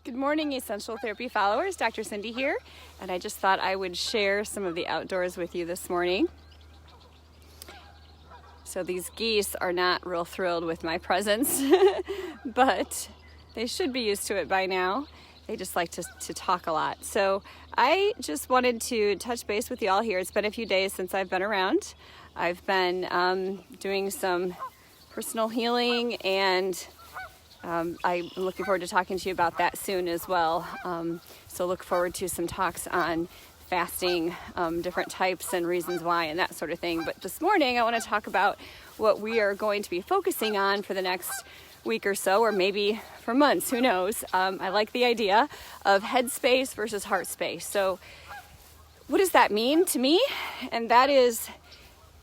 Good morning, Essential Therapy followers. Dr. Cindy here, and I just thought I would share some of the outdoors with you this morning. So these geese are not real thrilled with my presence, but they should be used to it by now. They just like to talk a lot. So I just wanted to touch base with you all here. It's been a few days since I've been around. I've been doing some personal healing, and I'm looking forward to talking to you about that soon as well. So look forward to some talks on fasting, different types and reasons why and that sort of thing. But this morning I want to talk about what we are going to be focusing on for the next week or so, or maybe for months, who knows. I like the idea of Headspace versus Heartspace. So what does that mean to me? And that is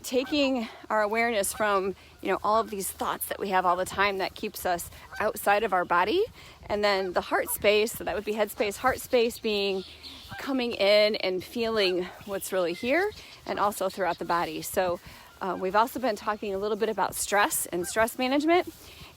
taking our awareness from all of these thoughts that we have all the time that keeps us outside of our body, and then the heart space, so that would be Headspace, heart space being coming in and feeling what's really here and also throughout the body. So we've also been talking a little bit about stress and stress management,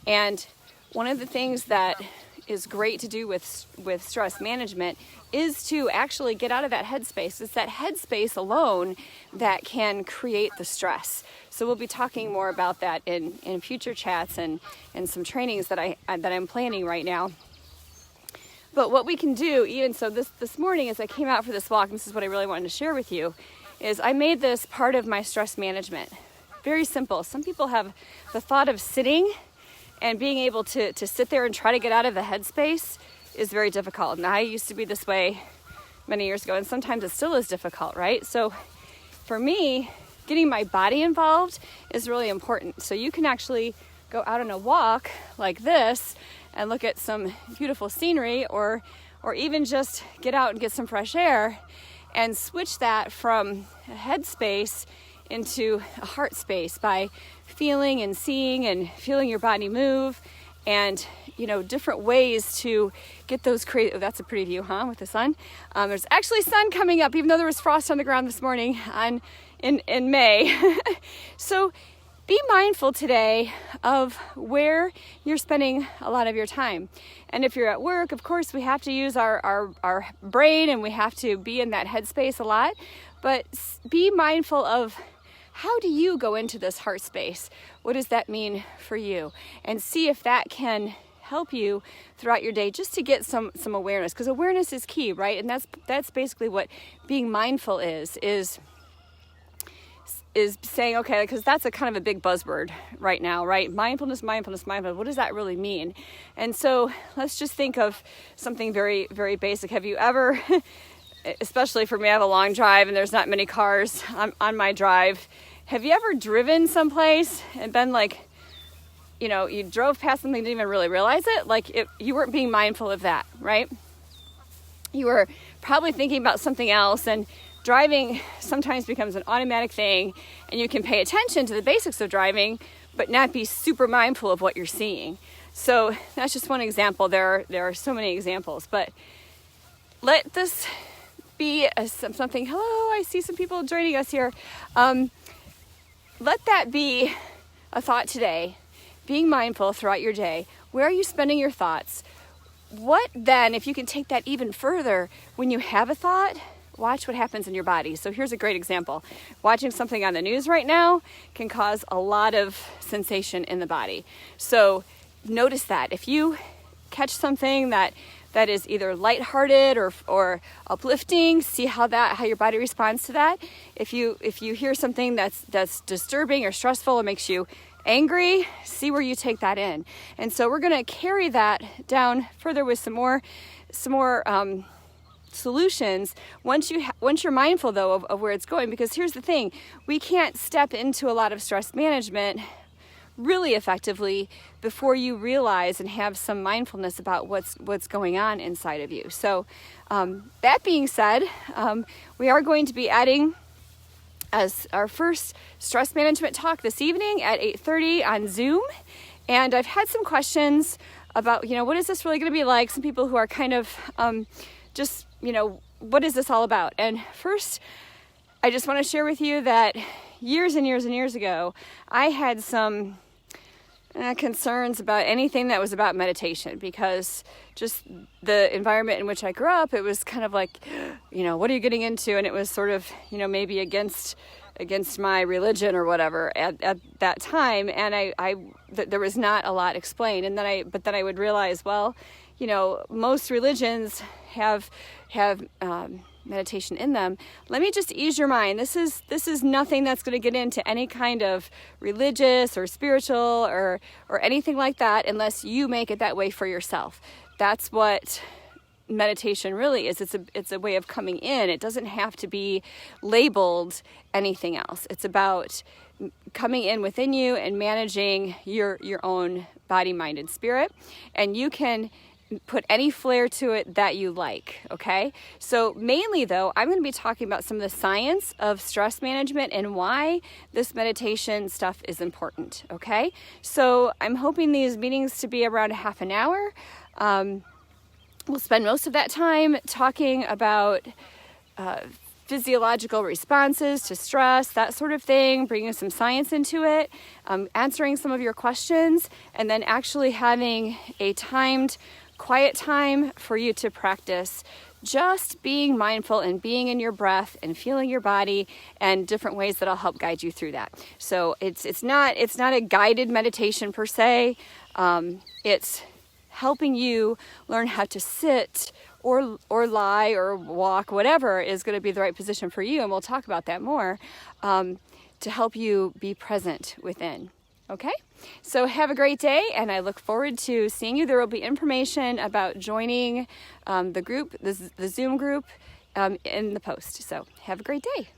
and one of the things that is great to do with stress management is to actually get out of that headspace. It's that headspace alone that can create the stress. So we'll be talking more about that in future chats and some trainings that I'm planning right now. But what we can do, even so this morning as I came out for this walk, and this is what I really wanted to share with you, is I made this part of my stress management. Very simple. Some people have the thought of sitting and being able to sit there and try to get out of the headspace is very difficult. And I used to be this way many years ago, and sometimes it still is difficult, right? So for me, getting my body involved is really important. So you can actually go out on a walk like this and look at some beautiful scenery, or even just get out and get some fresh air and switch that from a headspace into a heart space by feeling and seeing and feeling your body move, and different ways to get those creative. Oh, that's a pretty view, huh, with the sun. There's actually sun coming up, even though there was frost on the ground this morning in May. So be mindful today of where you're spending a lot of your time. And if you're at work, of course, we have to use our brain, and we have to be in that headspace a lot. But be mindful of, how do you go into this heart space? What does that mean for you? And see if that can help you throughout your day, just to get some awareness, because awareness is key, right? And that's basically what being mindful is saying, okay, because that's a kind of a big buzzword right now, right? Mindfulness. What does that really mean? And so let's just think of something very, very basic. Have you ever, especially for me, I have a long drive and there's not many cars on my drive. Have you ever driven someplace and been like, you drove past something, didn't even really realize it? Like you weren't being mindful of that, right? You were probably thinking about something else, and driving sometimes becomes an automatic thing, and you can pay attention to the basics of driving, but not be super mindful of what you're seeing. So that's just one example. There are so many examples, but let this be something. Hello, I see some people joining us here. Let that be a thought today, being mindful throughout your day. Where are you spending your thoughts? What then, if you can take that even further, when you have a thought, watch what happens in your body. So here's a great example. Watching something on the news right now can cause a lot of sensation in the body. So notice that. If you catch something that is either lighthearted or uplifting, see how your body responds to that. If you hear something that's disturbing or stressful or makes you angry, see where you take that in. And so we're going to carry that down further with some more solutions once you're mindful though of where it's going. Because here's the thing, we can't step into a lot of stress management really effectively before you realize and have some mindfulness about what's going on inside of you. So that being said, we are going to be adding as our first stress management talk this evening at 8:30 on Zoom. And I've had some questions about, what is this really going to be like? Some people who are kind of what is this all about? And first, I just want to share with you that years and years and years ago, I had some concerns about anything that was about meditation, because just the environment in which I grew up, it was kind of like, what are you getting into? And it was sort of, maybe against my religion or whatever at that time. And there was not a lot explained. And but then I would realize, well, most religions have meditation in them. Let me just ease your mind. This is nothing that's going to get into any kind of religious or spiritual or anything like that, unless you make it that way for yourself. That's what meditation really is. It's a way of coming in. It doesn't have to be labeled anything else. It's about coming in within you and managing your own body, mind, and spirit. And you can put any flair to it that you like, okay? So mainly though, I'm going to be talking about some of the science of stress management and why this meditation stuff is important, okay? So I'm hoping these meetings to be around half an hour. We'll spend most of that time talking about physiological responses to stress, that sort of thing, bringing some science into it, answering some of your questions, and then actually having a timed quiet time for you to practice just being mindful and being in your breath and feeling your body, and different ways that'll help guide you through that. So it's not a guided meditation per se. It's helping you learn how to sit or lie or walk, whatever is going to be the right position for you, and we'll talk about that more, to help you be present within. Okay, so have a great day, and I look forward to seeing you. There will be information about joining the group, the Zoom group, in the post. So have a great day.